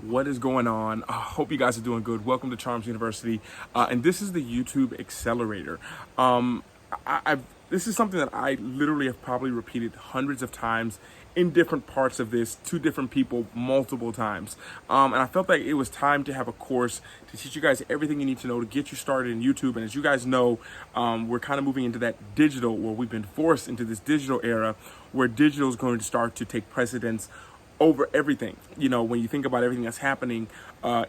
What is going on? I hope you guys are doing good. Welcome to Charms University, and this is the YouTube Accelerator. This is something that I literally have probably repeated hundreds of times in different parts of this to different people multiple times, and I felt like it was time to have a course to teach you guys everything you need to know to get you started in YouTube. And as you guys know, we're kind of moving into that digital, where we've been forced into this digital era, where digital is going to start to take precedence over everything. You know, when you think about everything that's happening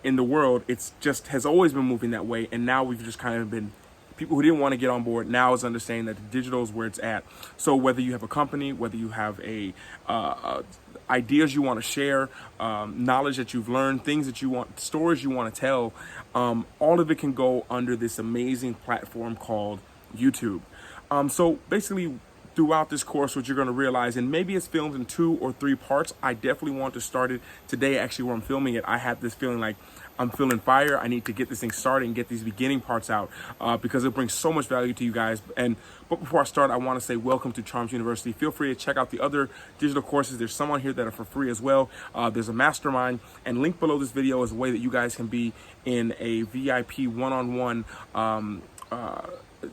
in the world, it's just has always been moving that way. And now we've just kind of been, people who didn't want to get on board now is understanding that the digital is where it's at. So whether you have a company, whether you have ideas you want to share, knowledge that you've learned, things that you want, stories you want to tell, all of it can go under this amazing platform called YouTube. So basically, throughout this course, what you're going to realize, and maybe it's filmed in 2 or 3 parts. I definitely want to start it today. Actually, where I'm filming it, I have this feeling like I'm feeling fire. I need to get this thing started and get these beginning parts out because it brings so much value to you guys. But before I start, I want to say welcome to Charms University. Feel free to check out the other digital courses. There's some on here that are for free as well. There's a mastermind, and link below this video is a way that you guys can be in a VIP one-on-one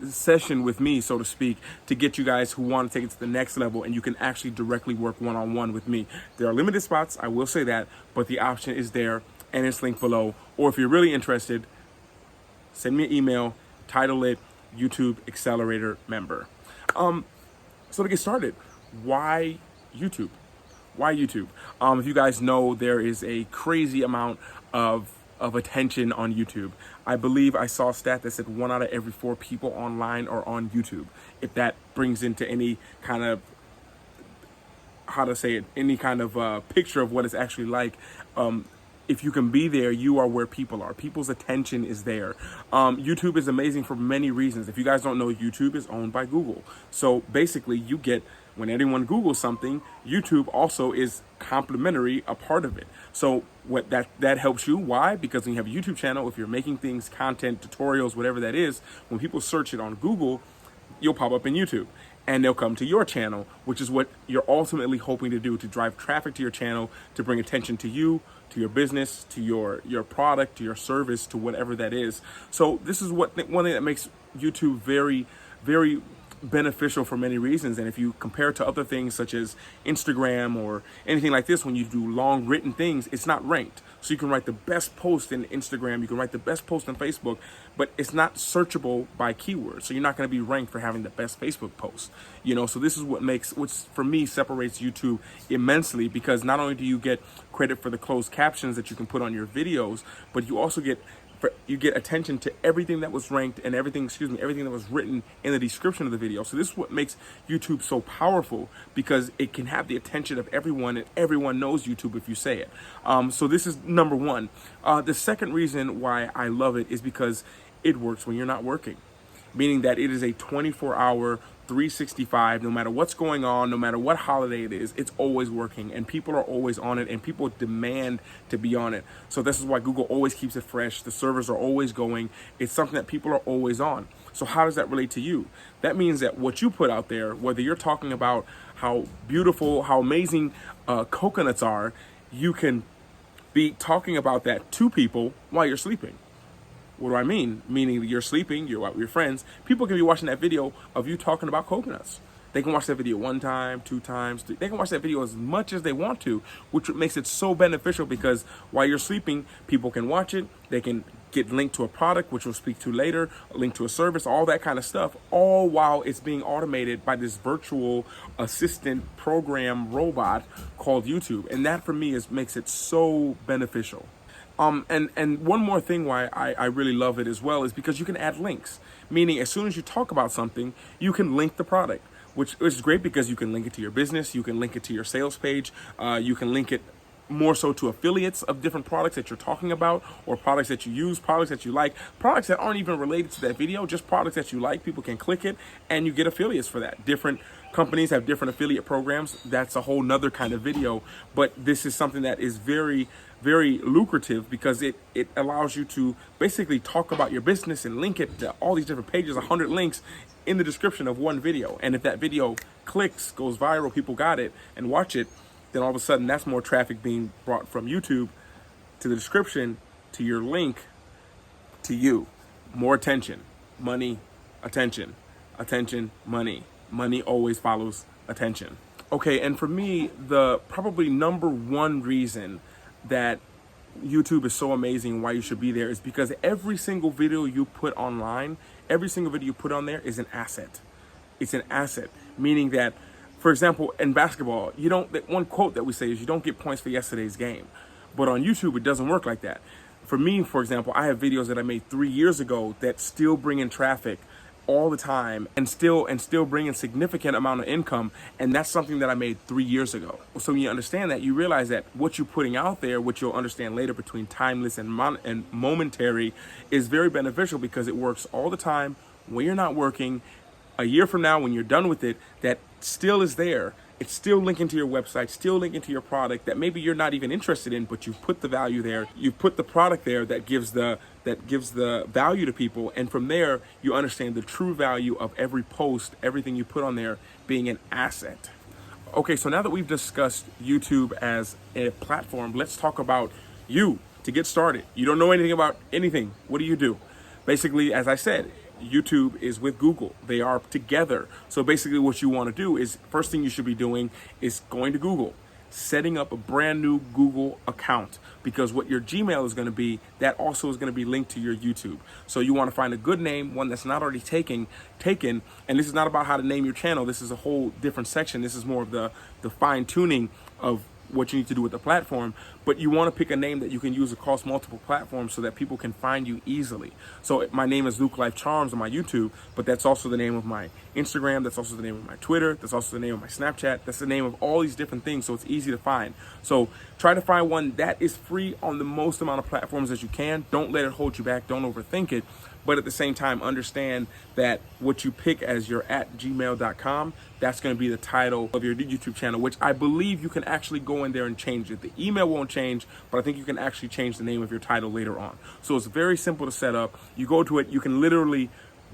session with me, so to speak, to get you guys who want to take it to the next level, and you can actually directly work one-on-one with me. There are limited spots, I will say that, but the option is there, and it's linked below. Or if you're really interested, send me an email, title it YouTube Accelerator member. So to get started, why YouTube? Why YouTube? If you guys know, there is a crazy amount of attention on YouTube. I believe I saw a stat that said 1 out of every 4 people online are on YouTube. If that brings into any kind of, how to say it, any kind of picture of what it's actually like, if you can be there, you are where people are. People's attention is there. YouTube is amazing for many reasons. If you guys don't know, YouTube is owned by Google. So basically, you get, when anyone Googles something, YouTube also is complementary, a part of it. So what that helps you. Why? Because when you have a YouTube channel, if you're making things, content, tutorials, whatever that is, when people search it on Google, you'll pop up in YouTube, and they'll come to your channel, which is what you're ultimately hoping to do, to drive traffic to your channel, to bring attention to you, to your business, to your product, to your service, to whatever that is. So this is one thing that makes YouTube very, very beneficial for many reasons. And if you compare it to other things such as Instagram or anything like this, when you do long written things, it's not ranked. So you can write the best post in Instagram, you can write the best post on Facebook, but it's not searchable by keywords. So you're not going to be ranked for having the best Facebook post. You know, so this is what makes, which for me separates YouTube immensely, because not only do you get credit for the closed captions that you can put on your videos, but you also get attention to everything that was ranked and everything that was written in the description of the video. So this is what makes YouTube so powerful, because it can have the attention of everyone, and everyone knows YouTube if you say it. So this is number one. The second reason why I love it is because it works when you're not working, meaning that it is a 24-hour 365, no matter what's going on, no matter what holiday it is, it's always working, and people are always on it, and people demand to be on it. So this is why Google always keeps it fresh. The servers are always going. It's something that people are always on. So how does that relate to you? That means that what you put out there, whether you're talking about how beautiful, how amazing coconuts are, you can be talking about that to people while you're sleeping. What do I mean? Meaning you're sleeping, you're out with your friends. People can be watching that video of you talking about coconuts. They can watch that video 1 time, 2 times. They can watch that video as much as they want to, which makes it so beneficial, because while you're sleeping, people can watch it. They can get linked to a product, which we'll speak to later, a link to a service, all that kind of stuff, all while it's being automated by this virtual assistant program robot called YouTube. And that for me makes it so beneficial. And one more thing why I really love it as well is because you can add links, meaning as soon as you talk about something, you can link the product, which is great because you can link it to your business, you can link it to your sales page, you can link it more so to affiliates of different products that you're talking about, or products that you use, products that you like, products that aren't even related to that video, just products that you like. People can click it and you get affiliates for that. Different companies have different affiliate programs. That's a whole nother kind of video, but this is something that is very, very lucrative, because it allows you to basically talk about your business and link it to all these different pages, 100 links in the description of one video. And if that video clicks, goes viral, people got it and watch it, then all of a sudden that's more traffic being brought from YouTube to the description, to your link, to you. More attention, money, attention, attention, money. Money always follows attention. Okay, and for me, the probably number one reason that YouTube is so amazing, why you should be there, is because every single video you put online, every single video you put on there is an asset. It's an asset, meaning that, for example, in basketball, you don't, that one quote that we say is you don't get points for yesterday's game. But on YouTube, it doesn't work like that. For me, for example, I have videos that I made 3 years ago that still bring in traffic all the time and still bring in significant amount of income, and that's something that I made 3 years ago. So when you understand that, you realize that what you're putting out there, which you'll understand later between timeless and momentary, is very beneficial because it works all the time when you're not working. A year from now, when you're done with it, that still is there. It's still linking to your website, still linking to your product that maybe you're not even interested in, but you've put the value there. You've put the product there that gives the value to people. And from there, you understand the true value of every post, everything you put on there being an asset. Okay, so now that we've discussed YouTube as a platform, let's talk about you to get started. You don't know anything about anything. What do you do? Basically, as I said, YouTube is with Google. They are together. So basically what you want to do is, first thing you should be doing is going to Google, setting up a brand new Google account, because what your Gmail is going to be, that also is going to be linked to your YouTube. So you want to find a good name, one that's not already taken. And this is not about how to name your channel. This is a whole different section. This is more of the fine tuning of what you need to do with the platform, but you want to pick a name that you can use across multiple platforms so that people can find you easily. So my name is Luke Life Charms on my YouTube, but that's also the name of my Instagram, that's also the name of my Twitter, that's also the name of my Snapchat, that's the name of all these different things, so it's easy to find. So try to find one that is free on the most amount of platforms as you can. Don't let it hold you back, don't overthink it. But at the same time, understand that what you pick as your @gmail.com, that's going to be the title of your YouTube channel, which I believe you can actually go in there and change it. The email won't change, but I think you can actually change the name of your title later on. So it's very simple to set up. You go to it, you can literally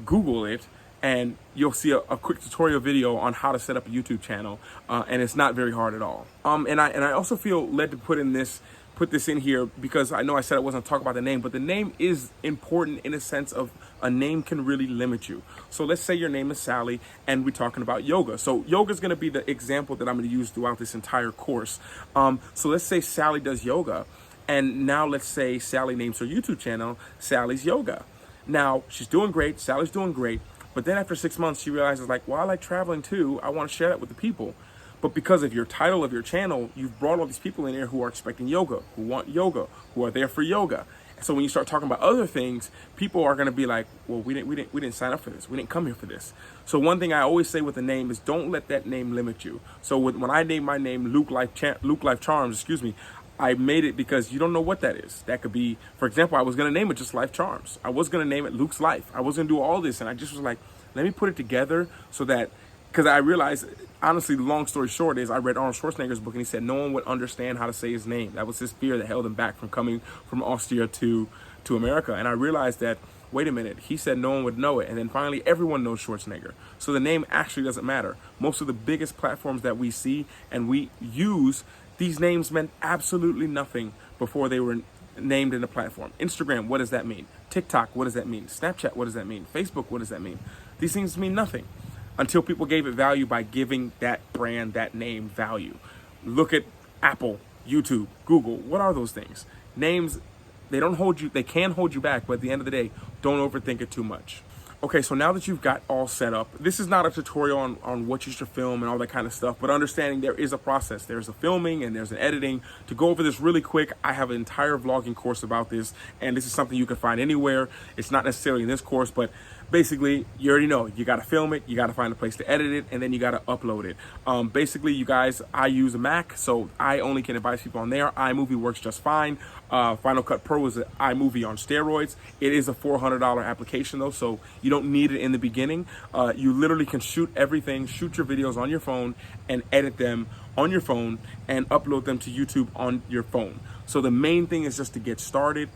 Google it, and you'll see a quick tutorial video on how to set up a YouTube channel, and it's not very hard at all. And I also feel led to put this in here because I know I said I wasn't talking about the name, but the name is important in a sense of a name can really limit you. So let's say your name is Sally and we're talking about yoga. So yoga is going to be the example that I'm going to use throughout this entire course. So let's say Sally does yoga, and now let's say Sally names her YouTube channel Sally's Yoga. Now she's doing great, Sally's doing great, but then after 6 months she realizes, like, well, I like traveling too, I want to share that with the people. But because of your title of your channel, you've brought all these people in here who are expecting yoga, who want yoga, who are there for yoga. So when you start talking about other things, people are going to be like, well, we didn't sign up for this. We didn't come here for this. So one thing I always say with the name is don't let that name limit you. So when I named my name Luke Life Charms, I made it because you don't know what that is. That could be, for example, I was going to name it just Life Charms. I was going to name it Luke's Life. I was going to do all this. And I just was like, let me put it together so that, because I realized, honestly, the long story short is I read Arnold Schwarzenegger's book and he said no one would understand how to say his name. That was his fear that held him back from coming from Austria to America. And I realized that, wait a minute, he said no one would know it. And then finally, everyone knows Schwarzenegger. So the name actually doesn't matter. Most of the biggest platforms that we see and we use, these names meant absolutely nothing before they were named in the platform. Instagram, what does that mean? TikTok, what does that mean? Snapchat, what does that mean? Facebook, what does that mean? These things mean nothing until people gave it value by giving that brand, that name, value. Look at Apple, YouTube, Google. What are those things? Names, they don't hold you, they can hold you back, but at the end of the day, don't overthink it too much. Okay, so now that you've got all set up, this is not a tutorial on what you should film and all that kind of stuff, but understanding there is a process. There's a filming and there's an editing. To go over this really quick, I have an entire vlogging course about this, and this is something you can find anywhere. It's not necessarily in this course, but basically, you already know, you got to film it, you got to find a place to edit it, and then you got to upload it. Basically, you guys, I use a Mac, so I only can advise people on there. iMovie works just fine. Final Cut Pro is an iMovie on steroids. It is a $400 application though, so you don't need it in the beginning. You literally can shoot everything, shoot your videos on your phone and edit them on your phone and upload them to YouTube on your phone. So the main thing is just to get started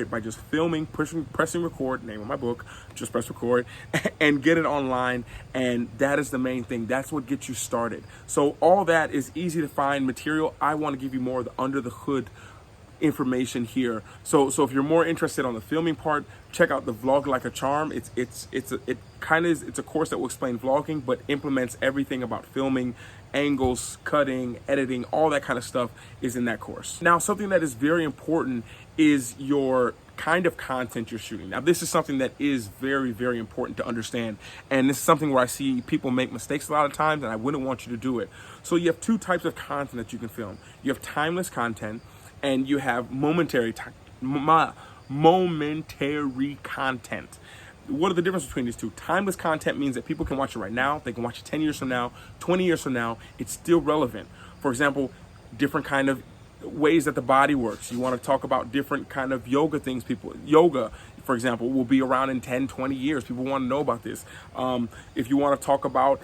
by just filming, pressing record, name of my book, just press record, and get it online. And that is the main thing. That's what gets you started. So all that is easy to find material. I want to give you more of the under the hood information here. So if you're more interested on the filming part, check out the Vlog Like a Charm. It's a course that will explain vlogging, but implements everything about filming, angles, cutting, editing, all that kind of stuff is in that course. Now, something that is very important is your kind of content you're shooting. Now, this is something that is very, very important to understand. And this is something where I see people make mistakes a lot of times, and I wouldn't want you to do it. So you have two types of content that you can film. You have timeless content, and you have momentary content. What are the differences between these two? Timeless content means that people can watch it right now. They can watch it 10 years from now, 20 years from now. It's still relevant. For example, different kind of ways that the body works. You want to talk about different kind of yoga things. Yoga, for example, will be around in 10, 20 years. People want to know about this. If you want to talk about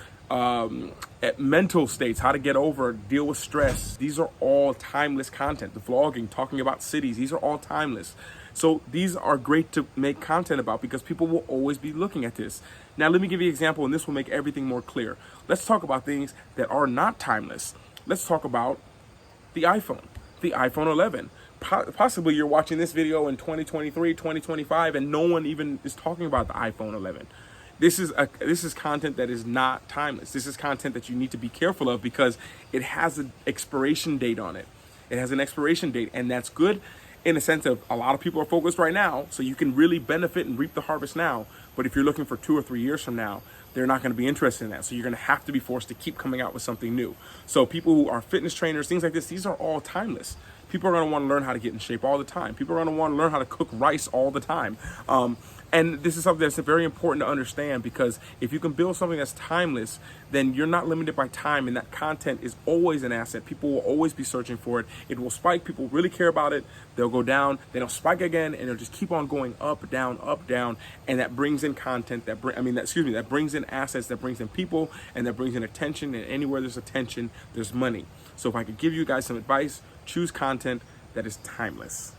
mental states, how to get over, deal with stress, these are all timeless content. The vlogging, talking about cities, these are all timeless. So these are great to make content about because people will always be looking at this. Now, let me give you an example, and this will make everything more clear. Let's talk about things that are not timeless. Let's talk about the iPhone 11. Possibly you're watching this video in 2023, 2025, and no one even is talking about the iPhone 11. This is content that is not timeless. This is content that you need to be careful of because it has an expiration date on it. It has an expiration date, and that's good in the sense of a lot of people are focused right now, so you can really benefit and reap the harvest now. But if you're looking for 2 or 3 years from now, they're not going to be interested in that. So you're going to have to be forced to keep coming out with something new. So people who are fitness trainers, things like this, these are all timeless. People are going to want to learn how to get in shape all the time. People are going to want to learn how to cook rice all the time. And this is something that's very important to understand because if you can build something that's timeless, then you're not limited by time, and that content is always an asset. People will always be searching for it. It will spike. People really care about it. They'll go down, then it'll spike again, and it'll just keep on going up, down, and that brings in content. That brings in assets. That brings in people, and that brings in attention. And anywhere there's attention, there's money. So if I could give you guys some advice, choose content that is timeless.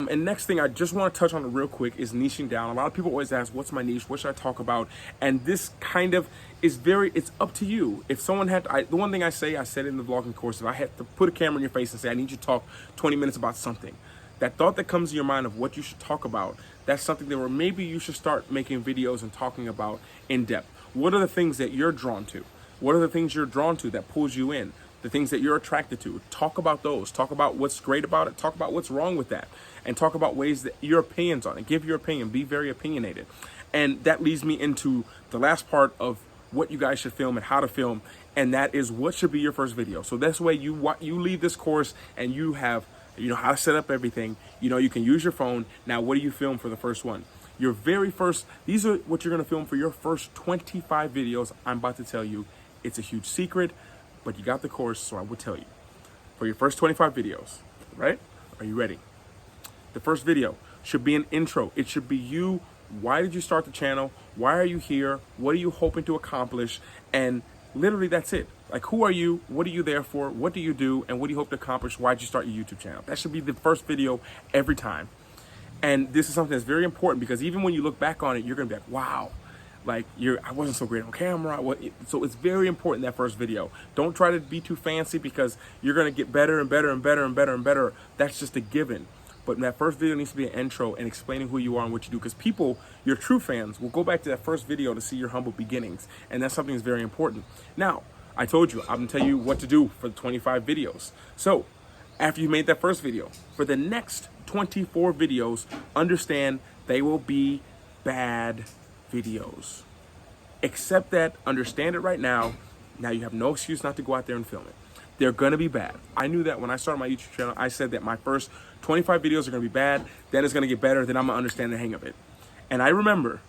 And next thing I just want to touch on real quick is niching down. A lot of people always ask, what's my niche? What should I talk about? And this kind of is it's up to you. If someone the one thing I said in the vlogging course, if I had to put a camera in your face and say, I need you to talk 20 minutes about something, that thought that comes to your mind of what you should talk about, that's something that where maybe you should start making videos and talking about in depth. What are the things that you're drawn to? What are the things you're drawn to that pulls you in? The things that you're attracted to, talk about those. Talk about what's great about it. Talk about what's wrong with that. And talk about ways that your opinions on it. Give your opinion. Be very opinionated. And that leads me into the last part of what you guys should film and how to film. And that is what should be your first video. So this way you leave this course and you have, how to set up everything. You can use your phone. Now, what do you film for the first one? Your very first, these are what you're going to film for your first 25 videos. I'm about to tell you, it's a huge secret. But you got the course, so I will tell you. For your first 25 videos, right? Are you ready? The first video should be an intro. It should be you. Why did you start the channel? Why are you here? What are you hoping to accomplish? And literally that's it. Like, who are you? What are you there for? What do you do? And what do you hope to accomplish? Why did you start your YouTube channel? That should be the first video every time. And this is something that's very important because even when you look back on it, you're going to be like, wow. Like, I wasn't so great on camera. So it's very important, that first video. Don't try to be too fancy because you're going to get better and better and better and better and better. That's just a given. But that first video needs to be an intro and explaining who you are and what you do. Because people, your true fans, will go back to that first video to see your humble beginnings. And that's something that's very important. Now, I told you, I'm going to tell you what to do for the 25 videos. So, after you made that first video, for the next 24 videos, understand they will be bad videos. Accept that, understand it right now. Now you have no excuse not to go out there and film it. They're gonna be bad. I knew that when I started my YouTube channel. I said that my first 25 videos are gonna be bad, then it's gonna get better, then I'm gonna understand the hang of it. And I remember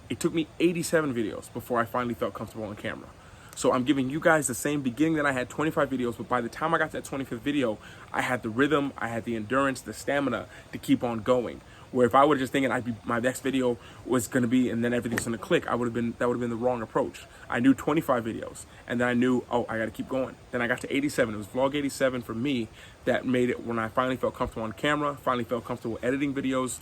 it took me 87 videos before I finally felt comfortable on camera. So I'm giving you guys the same beginning that I had 25 videos, but by the time I got to that 25th video, I had the rhythm, I had the endurance, the stamina to keep on going. Where if I would have just thinking my next video was going to be and then everything's going to click, that would have been the wrong approach. I knew 25 videos and then I knew, oh, I got to keep going. Then I got to 87. It was vlog 87 for me that made it when I finally felt comfortable on camera, finally felt comfortable editing videos.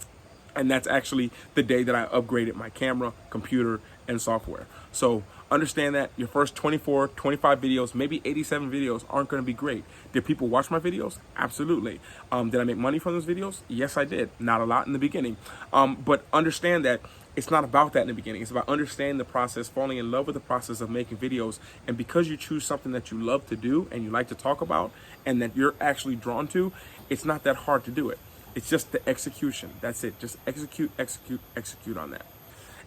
And that's actually the day that I upgraded my camera, computer, and software. So Understand that your first 24, 25 videos, maybe 87 videos aren't going to be great. Did people watch my videos? Absolutely. Did I make money from those videos? Yes, I did. Not a lot in the beginning. But understand that it's not about that in the beginning. It's about understanding the process, falling in love with the process of making videos. And because you choose something that you love to do and you like to talk about and that you're actually drawn to, it's not that hard to do it. It's just the execution. That's it. Just execute, execute, execute on that.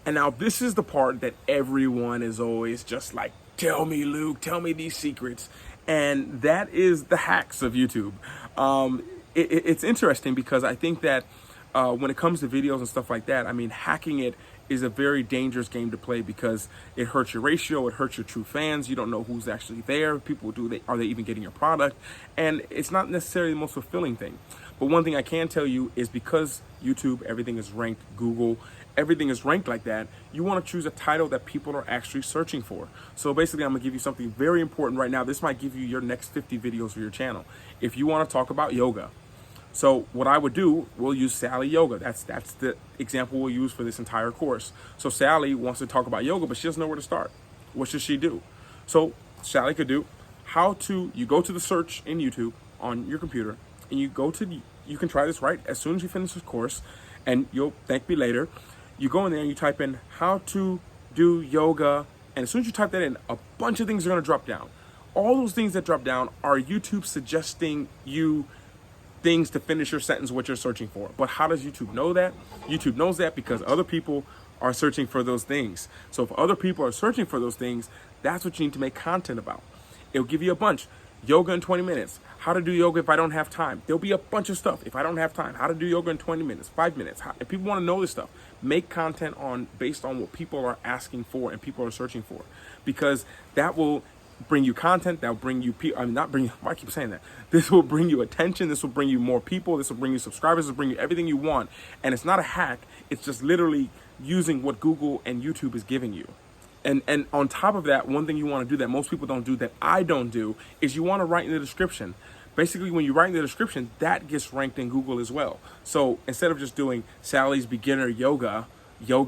And now this is the part that everyone is always just like, tell me, Luke, tell me these secrets. And that is the hacks of YouTube. It's interesting because I think that when it comes to videos and stuff like that, I mean, hacking it is a very dangerous game to play because it hurts your ratio, it hurts your true fans. You don't know who's actually there. People are they even getting your product? And it's not necessarily the most fulfilling thing. But one thing I can tell you is because YouTube, everything is ranked, Google, everything is ranked like that, you want to choose a title that people are actually searching for. So basically, I'm going to give you something very important right now. This might give you your next 50 videos for your channel. If you want to talk about yoga, so what I would do, we'll use Sally Yoga. That's the example we'll use for this entire course. So Sally wants to talk about yoga, but she doesn't know where to start. What should she do? So Sally could do you go to the search in YouTube on your computer, and you can try this right as soon as you finish this course, and you'll thank me later. You go in there and you type in how to do yoga, and as soon as you type that in, a bunch of things are going to drop down. All those things that drop down are YouTube suggesting you things to finish your sentence what you're searching for. But how does YouTube know that? YouTube knows that because other people are searching for those things. So if other people are searching for those things, that's what you need to make content about. It'll give you a bunch. Yoga in 20 minutes. How to do yoga if I don't have time. There'll be a bunch of stuff if I don't have time. How to do yoga in 20 minutes, 5 minutes. If people want to know this stuff, make content based on what people are asking for and people are searching for. Because that will bring you content, that will bring you people. I keep saying that. This will bring you attention, this will bring you more people, this will bring you subscribers, this will bring you everything you want. And it's not a hack, it's just literally using what Google and YouTube is giving you. And on top of that, one thing you want to do that most people don't do, that I don't do, is you want to write in the description. Basically, when you write in the description, that gets ranked in Google as well. So instead of just doing Sally's beginner yoga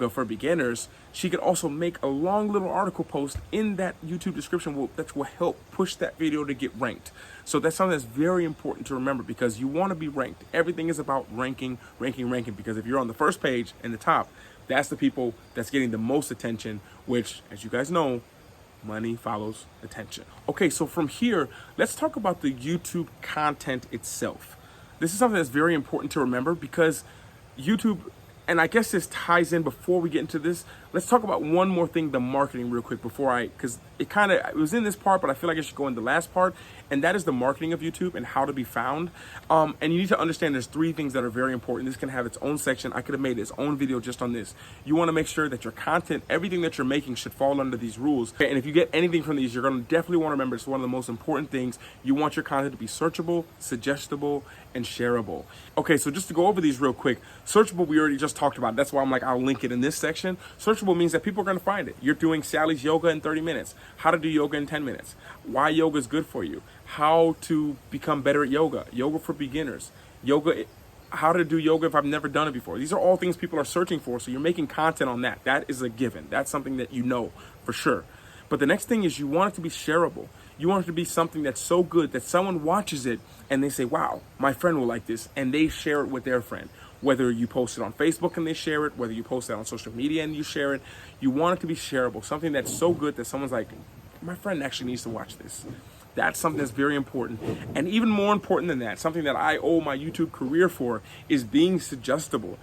for beginners, she could also make a long little article post in that YouTube description that will help push that video to get ranked. So that's something that's very important to remember because you want to be ranked. Everything is about ranking, because if you're on the first page in the top, that's the people that's getting the most attention, which, as you guys know, money follows attention. Okay, so from here, let's talk about the YouTube content itself. This is something that's very important to remember because YouTube, and I guess this ties in before we get into this. Let's talk about one more thing, the marketing real quick because it was in this part, but I feel like it should go in the last part, and that is the marketing of YouTube and how to be found. And you need to understand there's 3 things that are very important. This can have its own section. I could have made its own video just on this. You want to make sure that your content, everything that you're making should fall under these rules. And if you get anything from these, you're going to definitely want to remember it's one of the most important things. You want your content to be searchable, suggestible, and shareable. Okay, so just to go over these real quick, searchable we already just talked about. That's why I'm like, I'll link it in this section. Searchable means that people are going to find it. You're doing Sally's yoga in 30 minutes. How to do yoga in 10 minutes. Why yoga is good for you. How to become better at yoga. Yoga for beginners. How to do yoga if I've never done it before. These are all things people are searching for, so you're making content on that. That is a given. That's something that you know for sure. But the next thing is you want it to be shareable. You want it to be something that's so good that someone watches it and they say, wow, my friend will like this, and they share it with their friend. Whether you post it on Facebook and they share it, whether you post it on social media and you share it, you want it to be shareable. Something that's so good that someone's like, my friend actually needs to watch this. That's something that's very important. And even more important than that, something that I owe my YouTube career for, is being suggestible.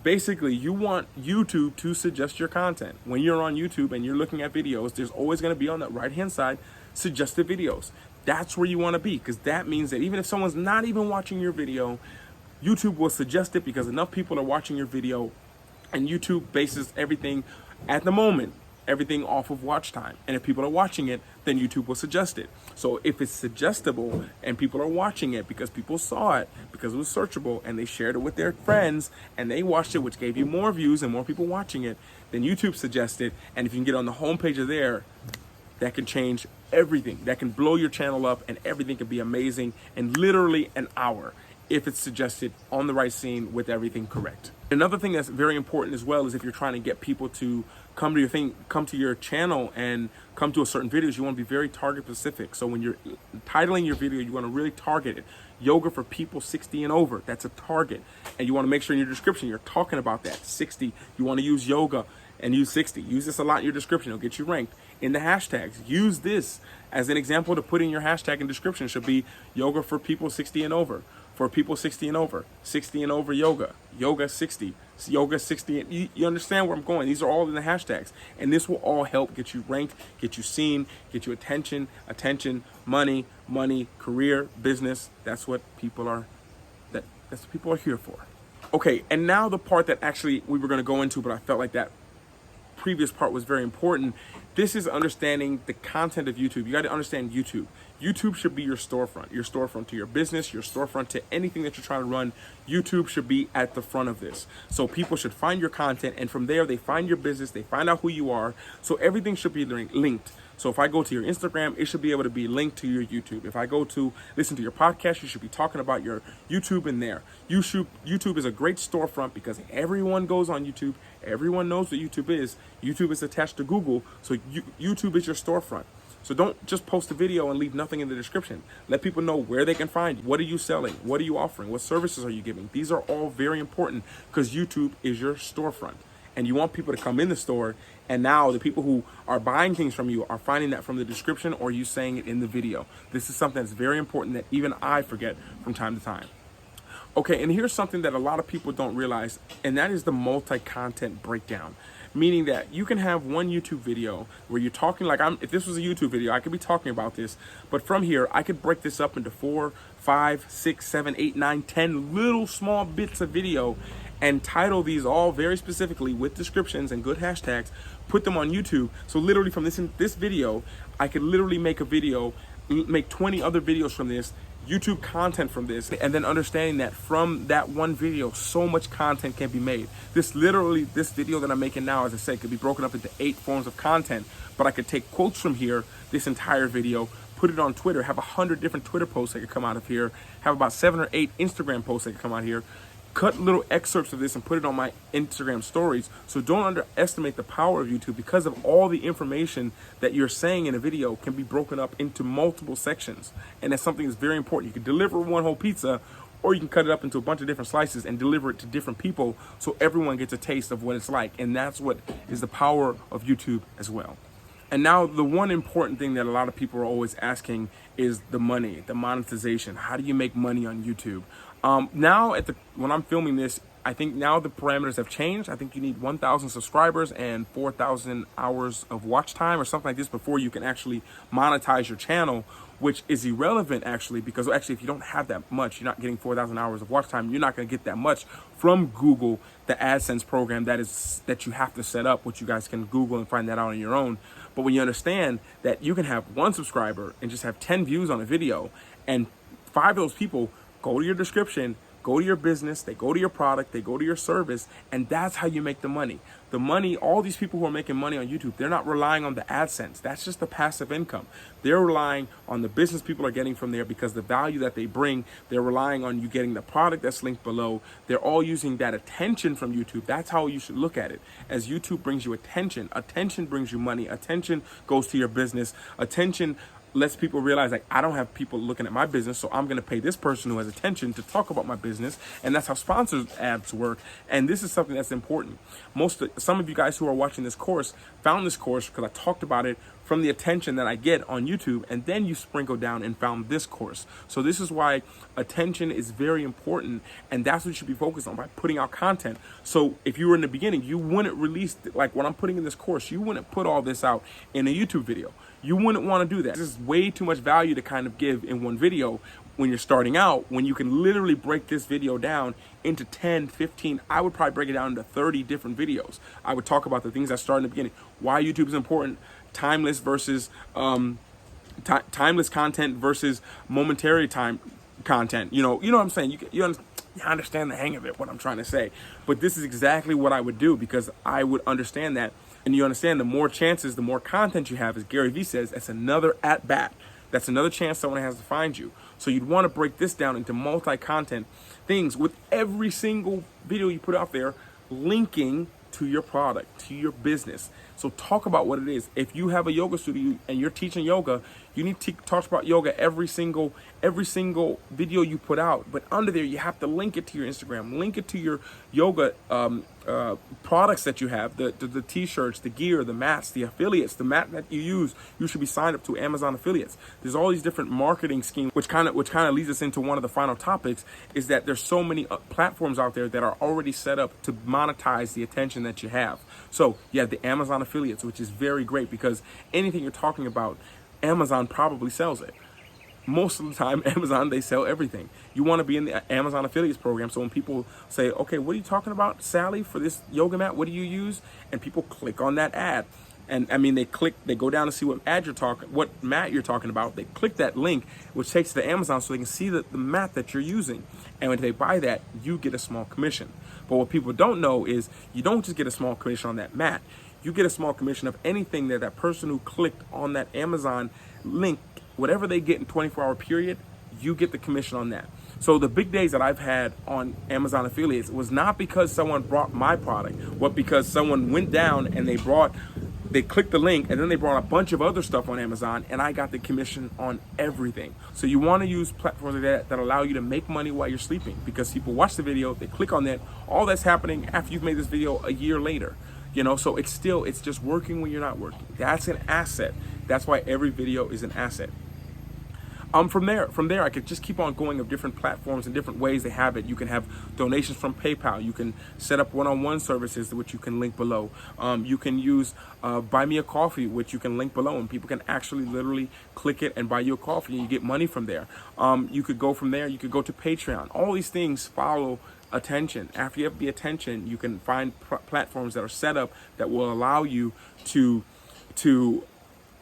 Basically, you want YouTube to suggest your content. When you're on YouTube and you're looking at videos, there's always going to be on that right-hand side, suggested videos. That's where you want to be, because that means that even if someone's not even watching your video, YouTube will suggest it because enough people are watching your video, and YouTube bases everything at the moment, everything off of watch time. And if people are watching it, then YouTube will suggest it. So if it's suggestible and people are watching it because people saw it, because it was searchable, and they shared it with their friends and they watched it, which gave you more views and more people watching it, then YouTube suggests it. And if you can get on the homepage of there, that can change everything. That can blow your channel up, and everything can be amazing in literally an hour. if it's suggested on the right scene with everything correct. Another thing that's very important as well is if you're trying to get people to come to your channel and come to a certain videos, you want to be very target specific. So when you're titling your video, you want to really target it. Yoga for people 60 and over, that's a target. And you want to make sure in your description you're talking about that. 60, you want to use yoga and use 60. Use this a lot in your description, it'll get you ranked. In the hashtags, use this as an example to put in your hashtag and description. Should be yoga for people 60 and over. For people 60 and over, 60 and over yoga, yoga 60, yoga 60. You understand where I'm going? These are all in the hashtags. And this will all help get you ranked, get you seen, get you attention, money, career, business. That's what people are, that's what people are here for. Okay, and now the part that actually we were going to go into, but I felt like that previous part was very important. This is understanding the content of YouTube. You got to understand YouTube. YouTube should be your storefront to your business, your storefront to anything that you're trying to run. YouTube should be at the front of this. So people should find your content, and from there they find your business, they find out who you are. So everything should be linked. So if I go to your Instagram, it should be able to be linked to your YouTube. If I go to listen to your podcast, you should be talking about your YouTube in there. YouTube is a great storefront because everyone goes on YouTube. Everyone knows what YouTube is. YouTube is attached to Google, so YouTube is your storefront. So don't just post a video and leave nothing in the description. Let people know where they can find you. What are you selling? What are you offering? What services are you giving? These are all very important because YouTube is your storefront. And you want people to come in the store, and now the people who are buying things from you are finding that from the description or you saying it in the video. This is something that's very important that even I forget from time to time. Okay, and here's something that a lot of people don't realize, and that is the multi-content breakdown. Meaning that you can have one YouTube video where you're talking like if this was a YouTube video, I could be talking about this, but from here, I could break this up into 4, 5, 6, 7, 8, 9, 10 little small bits of video and title these all very specifically with descriptions and good hashtags, put them on YouTube. So literally from this video, I could literally make a video, make 20 other videos from this, YouTube content from this, and then understanding that from that one video, so much content can be made. This video that I'm making now, as I said, could be broken up into 8 forms of content, but I could take quotes from here, this entire video, put it on Twitter, have 100 different Twitter posts that could come out of here, have about 7 or 8 Instagram posts that could come out here, cut little excerpts of this and put it on my Instagram stories. So don't underestimate the power of YouTube because of all the information that you're saying in a video can be broken up into multiple sections. And that's something that's very important. You can deliver one whole pizza, or you can cut it up into a bunch of different slices and deliver it to different people so everyone gets a taste of what it's like. And that's what is the power of YouTube as well. And now the one important thing that a lot of people are always asking is the money, the monetization. How do you make money on YouTube? Now when I'm filming this, I think now the parameters have changed. I think you need 1,000 subscribers and 4,000 hours of watch time or something like this before you can actually monetize your channel, which is irrelevant actually, because actually if you don't have that much, you're not getting 4,000 hours of watch time, you're not going to get that much from Google, the AdSense program that you have to set up, which you guys can Google and find that out on your own. But when you understand that you can have 1 subscriber and just have 10 views on a video, and 5 of those people go to your description, go to your business, they go to your product, they go to your service, and that's how you make the money. The money, all these people who are making money on YouTube, they're not relying on the AdSense. That's just the passive income. They're relying on the business people are getting from there because the value that they bring, they're relying on you getting the product that's linked below. They're all using that attention from YouTube. That's how you should look at it. As YouTube brings you attention, attention brings you money, attention goes to your business, attention lets people realize, like, I don't have people looking at my business, so I'm going to pay this person who has attention to talk about my business. And that's how sponsors ads work. And this is something that's important. Some of you guys who are watching this course found this course because I talked about it from the attention that I get on YouTube, and then you sprinkle down and found this course. So this is why attention is very important, and that's what you should be focused on by putting out content. So if you were in the beginning, you wouldn't release, like what I'm putting in this course, you wouldn't put all this out in a YouTube video. You wouldn't want to do that. This is way too much value to kind of give in one video when you're starting out, when you can literally break this video down into 10, 15, I would probably break it down into 30 different videos. I would talk about the things I started in the beginning, why YouTube is important, timeless versus timeless content versus momentary time content. You know what I'm saying? You understand the hang of it, what I'm trying to say. But this is exactly what I would do because I would understand that. And you understand the more chances, the more content you have, as Gary Vee says, it's another at bat. That's another chance someone has to find you. So you'd want to break this down into multi-content things with every single video you put out there linking to your product, to your business. So talk about what it is. If you have a yoga studio and you're teaching yoga, you need to talk about yoga every single video you put out. But under there, you have to link it to your Instagram, link it to your yoga products that you have, the t-shirts, the gear, the mats, the affiliates, the mat that you use. You should be signed up to Amazon affiliates. There's all these different marketing schemes, which kind of leads us into one of the final topics, is that there's so many platforms out there that are already set up to monetize the attention that you have. So you have the Amazon affiliates, which is very great because anything you're talking about, Amazon probably sells it. Most of the time, Amazon, they sell everything. You want to be in the Amazon affiliates program. So when people say, okay, what are you talking about, Sally, for this yoga mat? What do you use? And people click on that ad. And I mean, they go down to see what mat you're talking about. They click that link, which takes to Amazon so they can see the mat that you're using. And when they buy that, you get a small commission. But what people don't know is you don't just get a small commission on that mat. You get a small commission of anything that person who clicked on that Amazon link, whatever they get in 24-hour period, you get the commission on that. So the big days that I've had on Amazon affiliates was not because someone brought my product, but because someone went down and they clicked the link and then they brought a bunch of other stuff on Amazon and I got the commission on everything. So you want to use platforms like that allow you to make money while you're sleeping, because people watch the video, they click on that, all that's happening after you've made this video a year later. So it's just working when you're not working. That's an asset. That's why every video is an asset. From there, I could just keep on going of different platforms and different ways they have it. You can have donations from PayPal. You can set up one-on-one services, which you can link below. You can use Buy Me a Coffee, which you can link below, and people can actually literally click it and buy you a coffee, and you get money from there. You could go from there. You could go to Patreon. All these things follow attention. After you have the attention, you can find platforms that are set up that will allow you to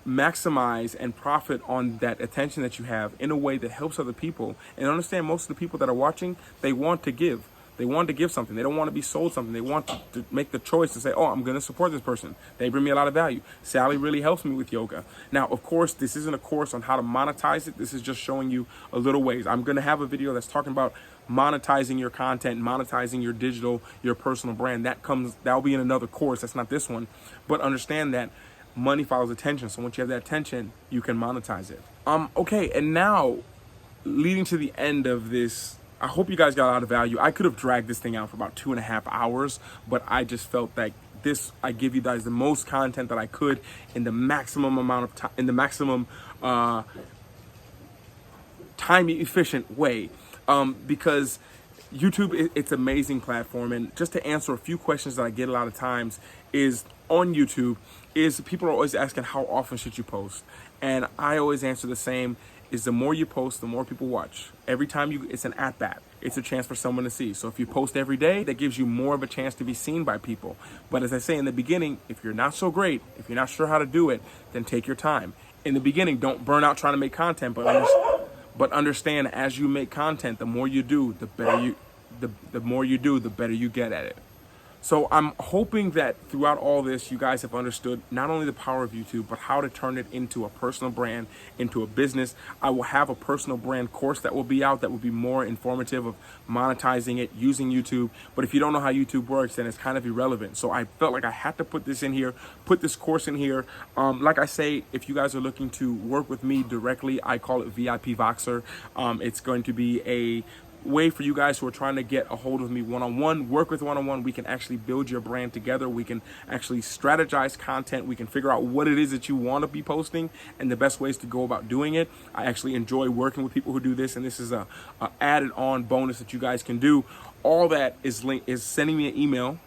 maximize and profit on that attention that you have in a way that helps other people. And understand, most of the people that are watching, they want to give. They want to give something. They don't want to be sold something. They want to make the choice to say, oh, I'm going to support this person. They bring me a lot of value. Sally really helps me with yoga. Now, of course, this isn't a course on how to monetize it. This is just showing you a little ways. I'm going to have a video that's talking about monetizing your content, monetizing your digital, your personal brand. That'll be in another course. That's not this one. But understand that money follows attention. So once you have that attention, you can monetize it. Okay, and now leading to the end of this, I hope you guys got a lot of value. I could have dragged this thing out for about 2.5 hours, but I just felt like I give you guys the most content that I could in the maximum amount of time, in the maximum time efficient way, because YouTube, it's an amazing platform. And just to answer a few questions that I get a lot of times is on YouTube is people are always asking, how often should you post? And I always answer the same, is the more you post, the more people watch. Every time it's an at-bat. It's a chance for someone to see. So if you post every day, that gives you more of a chance to be seen by people. But as I say in the beginning, if you're not so great, if you're not sure how to do it, then take your time. In the beginning, don't burn out trying to make content, but understand as you make content, the more you do, the better the more you do, the better you get at it. So I'm hoping that throughout all this, you guys have understood not only the power of YouTube, but how to turn it into a personal brand, into a business. I will have a personal brand course that will be out that will be more informative of monetizing it, using YouTube. But if you don't know how YouTube works, then it's kind of irrelevant. So I felt like I had to put this in here, put this course in here. Like I say, if you guys are looking to work with me directly, I call it VIP Voxer. It's going to be a way for you guys who are trying to get a hold of me one-on-one, work with one-on-one. We can actually build your brand together. We can actually strategize content. We can figure out what it is that you want to be posting and the best ways to go about doing it. I actually enjoy working with people who do this, and this is a added on bonus that you guys can do. All that is sending me an email.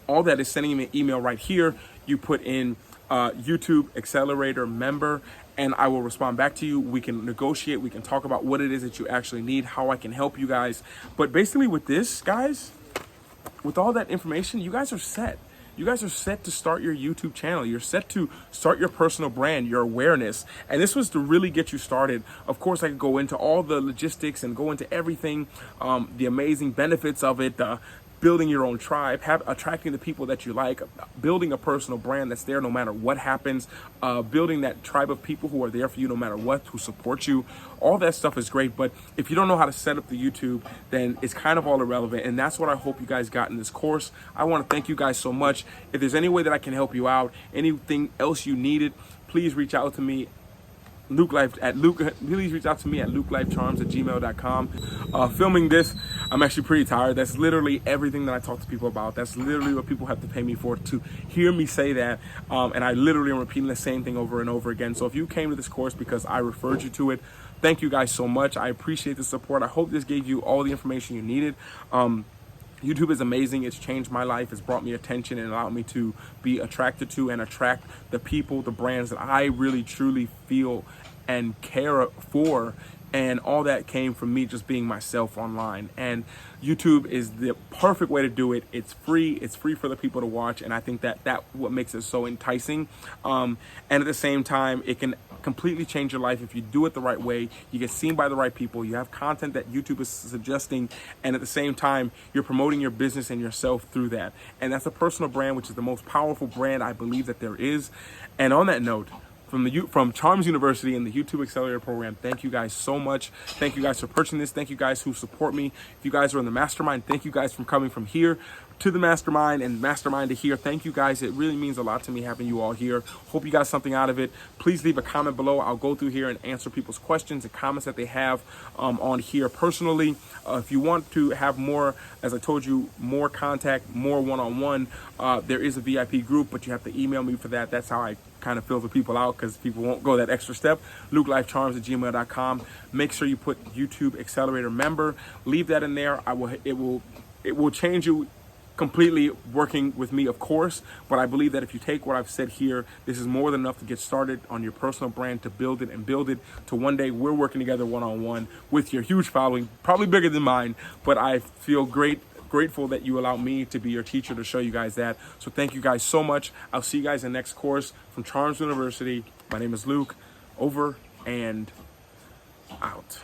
All that is sending me an email right here. You put in YouTube Accelerator member, and I will respond back to you. We can negotiate. We can talk about what it is that you actually need, how I can help you guys. But basically with this, guys, with all that information, you guys are set. You guys are set to start your YouTube channel. You're set to start your personal brand, your awareness. And this was to really get you started. Of course, I could go into all the logistics and go into everything, the amazing benefits of it, building your own tribe, attracting the people that you like, building a personal brand that's there no matter what happens, building that tribe of people who are there for you no matter what, who support you. All that stuff is great, but if you don't know how to set up the YouTube, then it's kind of all irrelevant, and that's what I hope you guys got in this course. I want to thank you guys so much. If there's any way that I can help you out, anything else you needed, please reach out to me. Please reach out to me at lukelifecharms@gmail.com. Filming this, I'm actually pretty tired. That's literally everything that I talk to people about. That's literally what people have to pay me for, to hear me say that. And I literally am repeating the same thing over and over again. So if you came to this course because I referred you to it, thank you guys so much. I appreciate the support. I hope this gave you all the information you needed. YouTube is amazing. It's changed my life. It's brought me attention and allowed me to be attracted to and attract the people, the brands that I really truly feel and care for. And all that came from me just being myself online. And YouTube is the perfect way to do it. It's free. It's free for the people to watch. And I think that what makes it so enticing. And at the same time, it can completely change your life if you do it the right way. You get seen by the right people. You have content that YouTube is suggesting. And at the same time, you're promoting your business and yourself through that. And that's a personal brand, which is the most powerful brand I believe that there is. And on that note, from Charms University and the YouTube Accelerator program, thank you guys so much. Thank you guys for purchasing this. Thank you guys who support me. If you guys are in the mastermind, thank you guys for coming from here to the mastermind and mastermind to here. Thank you guys. It really means a lot to me having you all here. Hope you got something out of it. Please leave a comment below. I'll go through here and answer people's questions and comments that they have on here personally. If you want to have more, as I told you, more contact, more one-on-one, there is a VIP group, but you have to email me for that. That's how I kind of filter people out, because people won't go that extra step. lukelifecharms@gmail.com. Make sure you put YouTube Accelerator member. Leave that in there. It will change you completely working with me, of course, but I believe that if you take what I've said here, this is more than enough to get started on your personal brand, to build it and build it to one day we're working together one-on-one with your huge following, probably bigger than mine, but I feel grateful that you allow me to be your teacher to show you guys that. So thank you guys so much. I'll see you guys in the next course from Charms University. My name is Luke. Over and out.